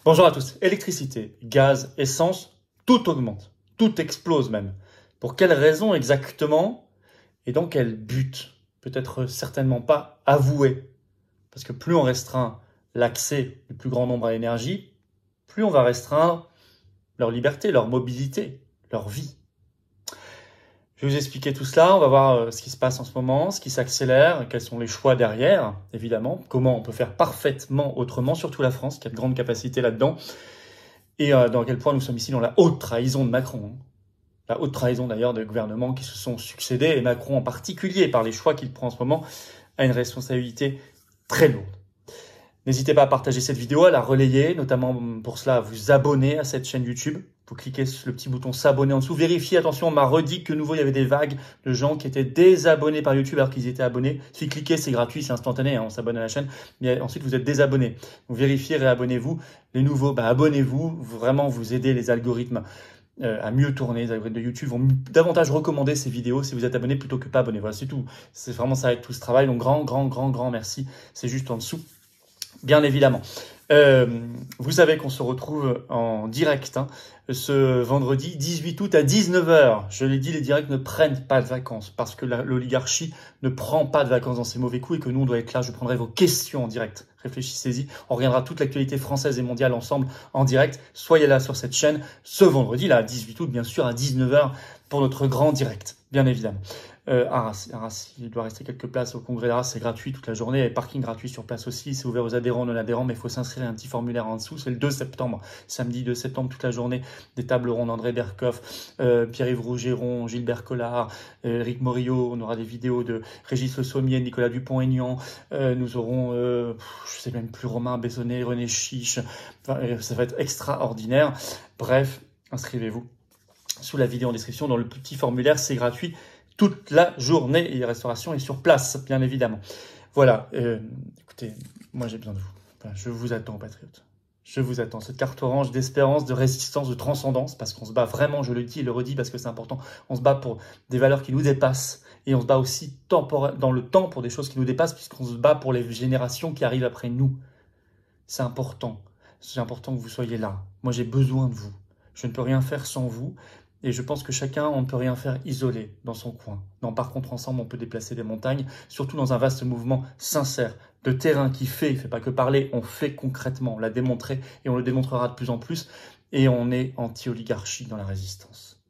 Bonjour à tous. Électricité, gaz, essence, tout augmente. Tout explose même. Pour quelles raisons exactement et dans quel but? Peut-être certainement pas avoué. Parce que plus on restreint l'accès du plus grand nombre à l'énergie, plus on va restreindre leur liberté, leur mobilité, leur vie. Je vais vous expliquer tout cela, on va voir ce qui se passe en ce moment, ce qui s'accélère, quels sont les choix derrière, évidemment, comment on peut faire parfaitement autrement, surtout la France, qui a de grandes capacités là-dedans, et dans quel point nous sommes ici dans la haute trahison de Macron. La haute trahison d'ailleurs des gouvernements qui se sont succédés, et Macron en particulier, par les choix qu'il prend en ce moment, a une responsabilité très lourde. N'hésitez pas à partager cette vidéo, à la relayer, notamment pour cela à vous abonner à cette chaîne YouTube. Vous cliquez sur le petit bouton s'abonner en dessous. Vérifiez, attention, on m'a redit que nouveau il y avait des vagues de gens qui étaient désabonnés par YouTube alors qu'ils étaient abonnés. Si vous cliquez, c'est gratuit, c'est instantané, hein, on s'abonne à la chaîne. Mais ensuite, vous êtes désabonnés. Donc vérifiez, réabonnez-vous. Les nouveaux, abonnez-vous. Vraiment, vous aidez les algorithmes à mieux tourner. Les algorithmes de YouTube vont davantage recommander ces vidéos si vous êtes abonné plutôt que pas abonné. Voilà, c'est tout. C'est vraiment ça avec tout ce travail. Donc grand merci. C'est juste en dessous. Bien évidemment. Vous savez qu'on se retrouve en direct ce vendredi 18 août à 19 h. Je l'ai dit, les directs ne prennent pas de vacances parce que l'oligarchie ne prend pas de vacances dans ses mauvais coups et que nous, on doit être là. Je prendrai vos questions en direct. Réfléchissez-y. On regardera toute l'actualité française et mondiale ensemble en direct. Soyez là sur cette chaîne ce vendredi, là, 18 août, bien sûr, à 19 h pour notre grand direct, bien évidemment. Arras, il doit rester quelques places au congrès d'Arras, c'est gratuit toute la journée, et parking gratuit sur place aussi, c'est ouvert aux adhérents, non-adhérents, mais il faut s'inscrire, un petit formulaire en dessous, c'est le 2 septembre, samedi 2 septembre, toute la journée, des tables rondes, André Berkoff, Pierre-Yves Rougeron, Gilbert Collard, Eric Morillo, on aura des vidéos de Régis Le Sommier, Nicolas Dupont-Aignan, nous aurons, je sais même plus, Romain Bessonnet, René Chiche, ça va être extraordinaire, bref, inscrivez-vous sous la vidéo en description, dans le petit formulaire, c'est gratuit, toute la journée et la restauration est sur place, bien évidemment. Voilà, écoutez, moi j'ai besoin de vous. Enfin, je vous attends, patriotes. Je vous attends. Cette carte orange d'espérance, de résistance, de transcendance, parce qu'on se bat vraiment, je le dis et le redis parce que c'est important, on se bat pour des valeurs qui nous dépassent et on se bat aussi dans le temps pour des choses qui nous dépassent puisqu'on se bat pour les générations qui arrivent après nous. C'est important. C'est important que vous soyez là. Moi j'ai besoin de vous. Je ne peux rien faire sans vous. Et je pense que chacun, on ne peut rien faire isolé dans son coin. Non, par contre, ensemble, on peut déplacer des montagnes, surtout dans un vaste mouvement sincère, de terrain qui fait, il ne fait pas que parler, on fait concrètement, on l'a démontré et on le démontrera de plus en plus. Et on est anti-oligarchie dans la résistance.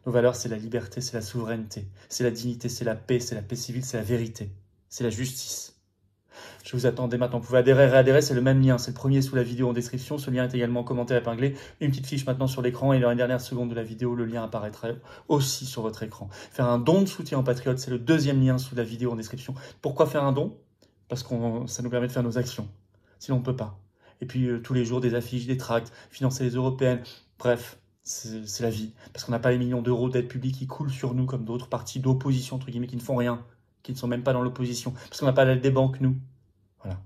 Nos valeurs, c'est la liberté, c'est la souveraineté, c'est la dignité, c'est la paix civile, c'est la vérité, c'est la justice. Je vous attends dès maintenant. Vous pouvez adhérer, réadhérer, c'est le même lien. C'est le premier sous la vidéo en description. Ce lien est également commenté, épinglé. Une petite fiche maintenant sur l'écran et dans les dernières secondes de la vidéo, le lien apparaîtra aussi sur votre écran. Faire un don de soutien aux patriotes, c'est le deuxième lien sous la vidéo en description. Pourquoi faire un don? Parce que ça nous permet de faire nos actions. Sinon, on ne peut pas. Et puis, tous les jours, des affiches, des tracts, financer les européennes. Bref, c'est la vie. Parce qu'on n'a pas les millions d'euros d'aide publique qui coulent sur nous comme d'autres partis d'opposition, entre guillemets, qui ne font rien, qui ne sont même pas dans l'opposition. Parce qu'on n'a pas l'aide des banques, nous. Voilà.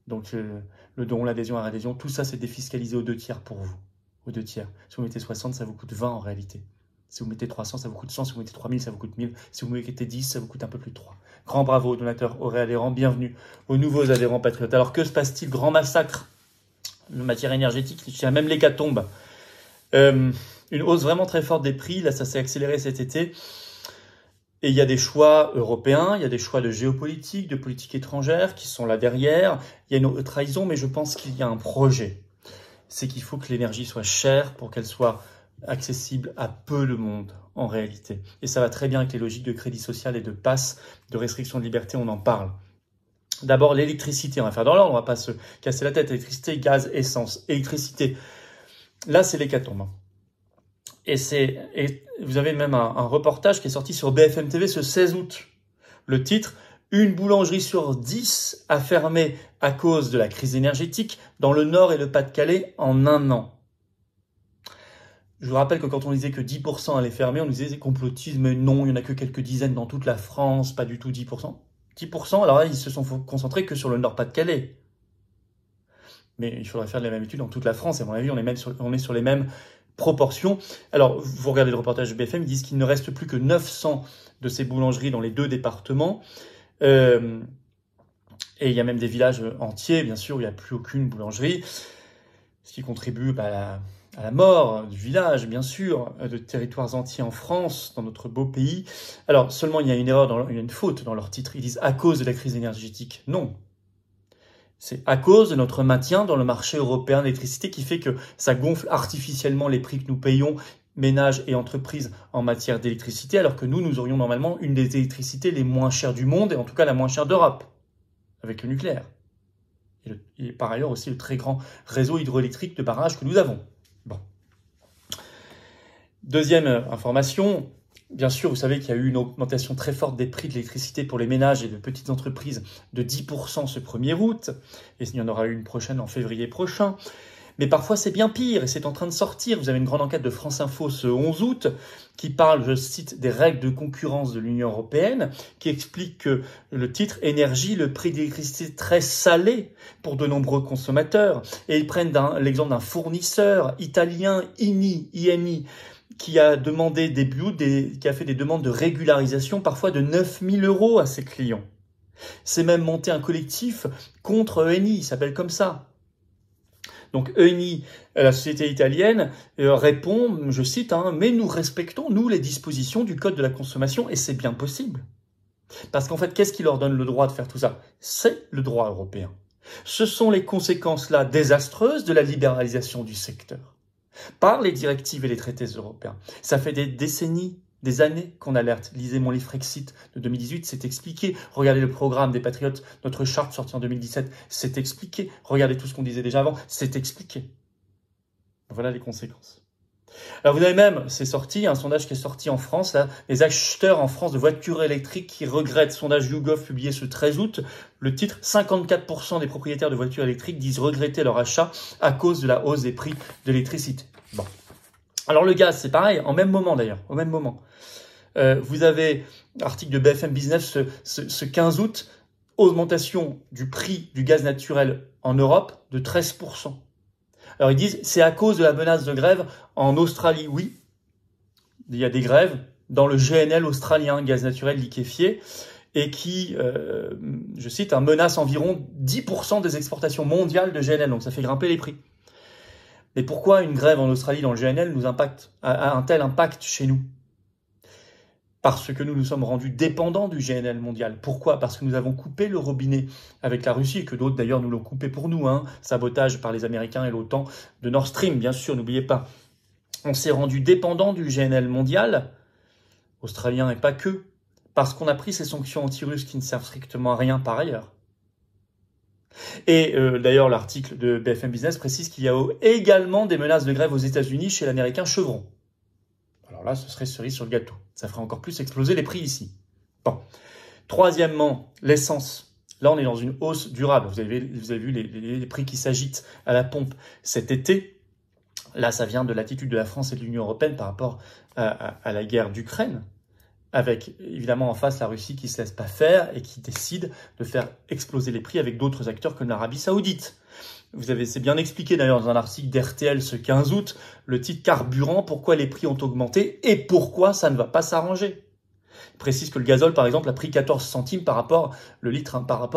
Donc, le don, l'adhésion à la adhésion, tout ça, c'est défiscalisé aux 2 tiers pour vous. Aux 2 tiers. Si vous mettez 60, ça vous coûte 20 en réalité. Si vous mettez 300, ça vous coûte 100. Si vous mettez 3000, ça vous coûte 1000. Si vous mettez 10, ça vous coûte un peu plus de 3. Grand bravo aux donateurs, aux réadhérents. Bienvenue aux nouveaux adhérents patriotes. Alors, que se passe-t-il? Grand massacre de matière énergétique. Je tiens même l'hécatombe. Une hausse vraiment très forte des prix. Là, ça s'est accéléré cet été. Et il y a des choix européens, il y a des choix de géopolitique, de politique étrangère qui sont là derrière. Il y a une trahison, mais je pense qu'il y a un projet. C'est qu'il faut que l'énergie soit chère pour qu'elle soit accessible à peu de monde en réalité. Et ça va très bien avec les logiques de crédit social et de passe, de restriction de liberté, on en parle. D'abord, l'électricité, on va faire dans l'ordre, on ne va pas se casser la tête. Électricité, gaz, essence, électricité. Là, c'est l'hécatombe. Et vous avez même un reportage qui est sorti sur BFM TV ce 16 août. Le titre, une boulangerie sur 10 a fermé à cause de la crise énergétique dans le Nord et le Pas-de-Calais en un an. Je vous rappelle que quand on disait que 10% allaient fermer, on disait complotisme, mais non, il n'y en a que quelques dizaines dans toute la France, pas du tout 10%. 10%, alors là, ils se sont concentrés que sur le Nord-Pas-de-Calais. Mais il faudrait faire la même étude dans toute la France, et à mon avis, on est sur les mêmes proportions. Alors, vous regardez le reportage de BFM, ils disent qu'il ne reste plus que 900 de ces boulangeries dans les 2 départements. Et il y a même des villages entiers, bien sûr, où il n'y a plus aucune boulangerie. ce qui contribue à la mort du village, bien sûr, de territoires entiers en France, dans notre beau pays. Alors, seulement il y a une erreur, il y a une faute dans leur titre. Ils disent « à cause de la crise énergétique ». Non. C'est à cause de notre maintien dans le marché européen d'électricité qui fait que ça gonfle artificiellement les prix que nous payons, ménages et entreprises, en matière d'électricité, alors que nous aurions normalement une des électricités les moins chères du monde, et en tout cas la moins chère d'Europe, avec le nucléaire. Et par ailleurs aussi le très grand réseau hydroélectrique de barrages que nous avons. Bon. Deuxième information, bien sûr, vous savez qu'il y a eu une augmentation très forte des prix de l'électricité pour les ménages et de petites entreprises de 10% ce 1er août, et il y en aura une prochaine en février prochain. Mais parfois c'est bien pire et c'est en train de sortir. Vous avez une grande enquête de France Info ce 11 août qui parle, je cite, des règles de concurrence de l'Union européenne, qui explique que le titre énergie, le prix de l'électricité est très salé pour de nombreux consommateurs. Et ils prennent l'exemple d'un fournisseur italien, INI, qui a demandé qui a fait des demandes de régularisation parfois de 9 000 € à ses clients. C'est même monté un collectif contre ENI, il s'appelle comme ça. Donc ENI, la société italienne, répond, je cite, mais nous respectons, nous, les dispositions du Code de la consommation, et c'est bien possible. Parce qu'en fait, qu'est-ce qui leur donne le droit de faire tout ça? C'est le droit européen. Ce sont les conséquences là désastreuses de la libéralisation du secteur par les directives et les traités européens. Ça fait des décennies, des années qu'on alerte. Lisez mon livre Frexit de 2018, c'est expliqué. Regardez le programme des Patriotes, notre charte sortie en 2017, c'est expliqué. Regardez tout ce qu'on disait déjà avant, c'est expliqué. Voilà les conséquences. Alors vous avez même, c'est sorti, un sondage qui est sorti en France, là, les acheteurs en France de voitures électriques qui regrettent, sondage YouGov publié ce 13 août, le titre, 54% des propriétaires de voitures électriques disent regretter leur achat à cause de la hausse des prix de l'électricité. Bon. Alors le gaz, c'est pareil, en même moment d'ailleurs, au même moment. Vous avez, article de BFM Business ce 15 août, augmentation du prix du gaz naturel en Europe de 13%. Alors ils disent, c'est à cause de la menace de grève en Australie. Oui, il y a des grèves dans le GNL australien, gaz naturel liquéfié, et qui, je cite, menace environ 10% des exportations mondiales de GNL, donc ça fait grimper les prix. Mais pourquoi une grève en Australie dans le GNL a un tel impact chez nous? Parce que nous nous sommes rendus dépendants du GNL mondial. Pourquoi? Parce que nous avons coupé le robinet avec la Russie, et que d'autres d'ailleurs nous l'ont coupé pour nous. Sabotage par les Américains et l'OTAN de Nord Stream, bien sûr, n'oubliez pas. On s'est rendu dépendant du GNL mondial, australien et pas que, parce qu'on a pris ces sanctions anti-russes qui ne servent strictement à rien par ailleurs. Et d'ailleurs, l'article de BFM Business précise qu'il y a également des menaces de grève aux États-Unis chez l'américain Chevron. Alors là, ce serait cerise sur le gâteau. Ça ferait encore plus exploser les prix ici. Bon. Troisièmement, l'essence. Là, on est dans une hausse durable. Vous avez vu les prix qui s'agitent à la pompe cet été. Là, ça vient de l'attitude de la France et de l'Union européenne par rapport à la guerre d'Ukraine, avec évidemment en face la Russie qui ne se laisse pas faire et qui décide de faire exploser les prix avec d'autres acteurs comme l'Arabie Saoudite. C'est bien expliqué d'ailleurs dans un article d'RTL ce 15 août, le titre carburant, pourquoi les prix ont augmenté et pourquoi ça ne va pas s'arranger. Il précise que le gazole, par exemple, a pris 14 centimes par rapport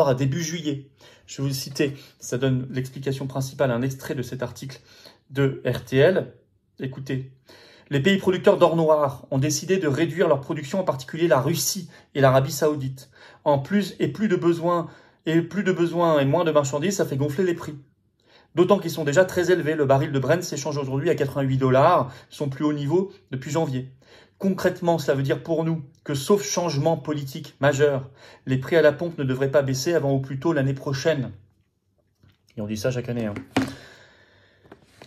à début juillet. Je vais vous citer, ça donne l'explication principale, un extrait de cet article de RTL. Écoutez. Les pays producteurs d'or noir ont décidé de réduire leur production, en particulier la Russie et l'Arabie Saoudite. Plus de besoins et moins de marchandises, ça fait gonfler les prix. D'autant qu'ils sont déjà très élevés. Le baril de Brent s'échange aujourd'hui à 88 $, son plus haut niveau depuis janvier. Concrètement, cela veut dire pour nous que, sauf changement politique majeur, les prix à la pompe ne devraient pas baisser avant ou plus tôt l'année prochaine. Et on dit ça chaque année.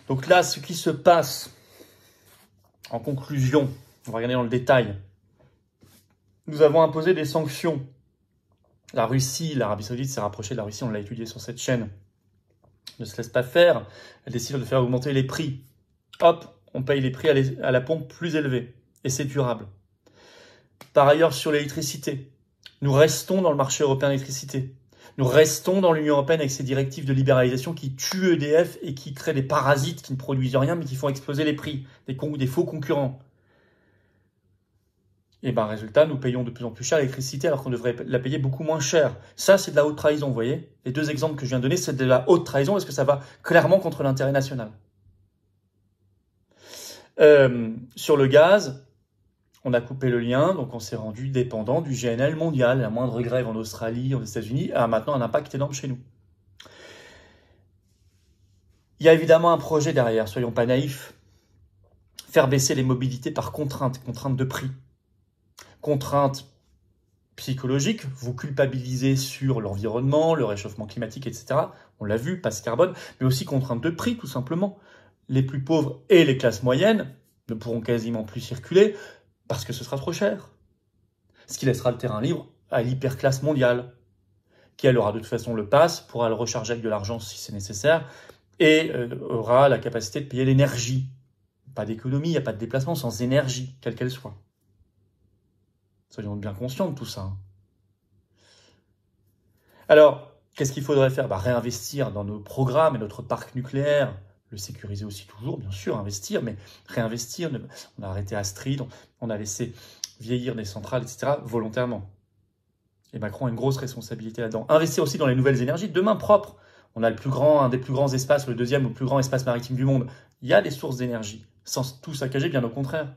Donc là, ce qui se passe, en conclusion, on va regarder dans le détail. Nous avons imposé des sanctions. La Russie, l'Arabie Saoudite s'est rapprochée de la Russie, on l'a étudié sur cette chaîne. Ne se laisse pas faire, elle décide de faire augmenter les prix. Hop, on paye les prix à la pompe plus élevés. Et c'est durable. Par ailleurs, sur l'électricité, nous restons dans le marché européen d'électricité. Nous restons dans l'Union européenne avec ces directives de libéralisation qui tuent EDF et qui créent des parasites qui ne produisent rien mais qui font exploser les prix, des faux concurrents. Et ben résultat, nous payons de plus en plus cher l'électricité alors qu'on devrait la payer beaucoup moins cher. Ça, c'est de la haute trahison, vous voyez. Les deux exemples que je viens de donner, c'est de la haute trahison parce que ça va clairement contre l'intérêt national. Sur le gaz, on a coupé le lien, donc on s'est rendu dépendant du GNL mondial. La moindre grève en Australie, aux États-Unis, a maintenant un impact énorme chez nous. Il y a évidemment un projet derrière, soyons pas naïfs. Faire baisser les mobilités par contrainte de prix. Contrainte psychologique, vous culpabilisez sur l'environnement, le réchauffement climatique, etc. On l'a vu, passe carbone, mais aussi contrainte de prix, tout simplement. Les plus pauvres et les classes moyennes ne pourront quasiment plus circuler parce que ce sera trop cher. Ce qui laissera le terrain libre à l'hyperclasse mondiale, qui elle aura de toute façon le pass, pourra le recharger avec de l'argent si c'est nécessaire, et aura la capacité de payer l'énergie. Pas d'économie, il n'y a pas de déplacement sans énergie, quelle qu'elle soit. Soyons bien conscients de tout ça. Alors, qu'est-ce qu'il faudrait faire? Réinvestir dans nos programmes et notre parc nucléaire, le sécuriser aussi toujours, bien sûr, investir, mais réinvestir. On a arrêté Astrid, on a laissé vieillir des centrales, etc., volontairement. Et Macron a une grosse responsabilité là-dedans. Investir aussi dans les nouvelles énergies, demain propre. On a un des plus grands espaces, le deuxième ou le plus grand espace maritime du monde. Il y a des sources d'énergie, sans tout saccager, bien au contraire.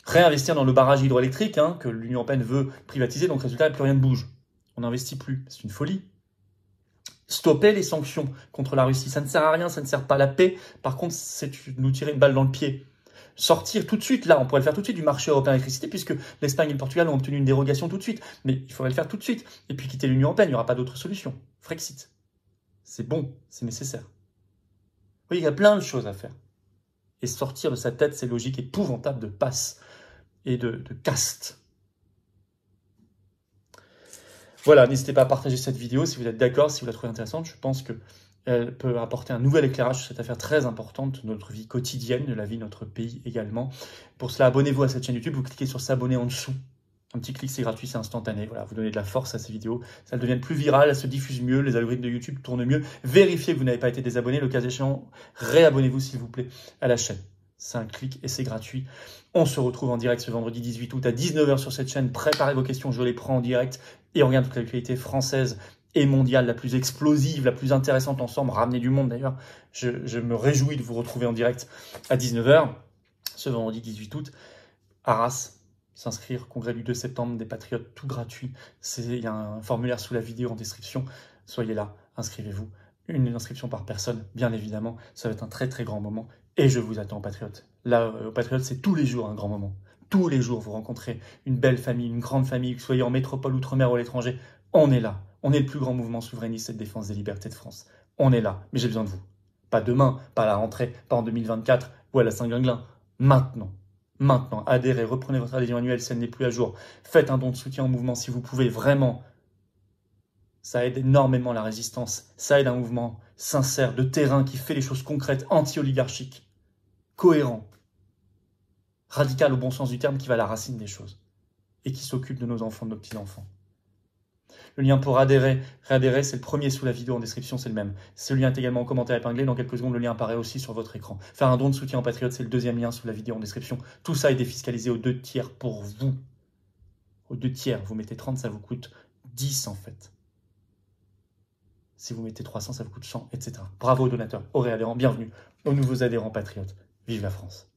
Réinvestir dans le barrage hydroélectrique que l'Union européenne veut privatiser, donc résultat, plus rien ne bouge. On n'investit plus, c'est une folie. Stopper les sanctions contre la Russie, ça ne sert à rien, ça ne sert pas à la paix. Par contre, c'est nous tirer une balle dans le pied. Sortir tout de suite, là, on pourrait le faire tout de suite du marché européen d'électricité, puisque l'Espagne et le Portugal ont obtenu une dérogation tout de suite. Mais il faudrait le faire tout de suite. Et puis quitter l'Union européenne, il n'y aura pas d'autre solution. Frexit. C'est bon, c'est nécessaire. Oui, il y a plein de choses à faire. Et sortir de sa tête ces logiques épouvantables de passe et de caste. Voilà, n'hésitez pas à partager cette vidéo si vous êtes d'accord, si vous la trouvez intéressante. Je pense qu'elle peut apporter un nouvel éclairage sur cette affaire très importante de notre vie quotidienne, de la vie de notre pays également. Pour cela, abonnez-vous à cette chaîne YouTube, vous cliquez sur s'abonner en dessous. Un petit clic, c'est gratuit, c'est instantané. Voilà, vous donnez de la force à ces vidéos. Ça devient plus viral, elles se diffusent mieux, les algorithmes de YouTube tournent mieux. Vérifiez que vous n'avez pas été désabonné. Le cas échéant, réabonnez-vous s'il vous plaît à la chaîne. C'est un clic et c'est gratuit. On se retrouve en direct ce vendredi 18 août à 19 h sur cette chaîne. Préparez vos questions, je les prends en direct. Et on regarde toute l'actualité française et mondiale, la plus explosive, la plus intéressante ensemble. Ramenez du monde d'ailleurs. Je me réjouis de vous retrouver en direct à 19 h ce vendredi 18 août. Arras. S'inscrire, congrès du 2 septembre des Patriotes, tout gratuit. Il y a un formulaire sous la vidéo en description. Soyez là, inscrivez-vous. Une inscription par personne, bien évidemment. Ça va être un très très grand moment. Et je vous attends, Patriotes. Là, aux Patriotes, c'est tous les jours un grand moment. Tous les jours, vous rencontrez une belle famille, une grande famille, que vous soyez en métropole, outre-mer ou à l'étranger. On est là. On est le plus grand mouvement souverainiste et de défense des libertés de France. On est là. Mais j'ai besoin de vous. Pas demain, pas à la rentrée, pas en 2024 ou à la Saint-Glinglin. Maintenant. Maintenant, adhérez, reprenez votre adhésion annuelle si elle n'est plus à jour. Faites un don de soutien au mouvement si vous pouvez, vraiment. Ça aide énormément la résistance. Ça aide un mouvement sincère, de terrain, qui fait les choses concrètes, anti-oligarchiques, cohérent, radical au bon sens du terme, qui va à la racine des choses et qui s'occupe de nos enfants, de nos petits-enfants. Le lien pour réadhérer, c'est le premier sous la vidéo en description, c'est le même. Ce lien est également en commentaire épinglé. Dans quelques secondes, le lien apparaît aussi sur votre écran. Faire un don de soutien aux Patriotes, c'est le deuxième lien sous la vidéo en description. Tout ça est défiscalisé aux 2 tiers pour vous. Aux 2 tiers, vous mettez 30, ça vous coûte 10 en fait. Si vous mettez 300, ça vous coûte 100, etc. Bravo aux donateurs, aux réadhérents, bienvenue aux nouveaux adhérents Patriotes. Vive la France!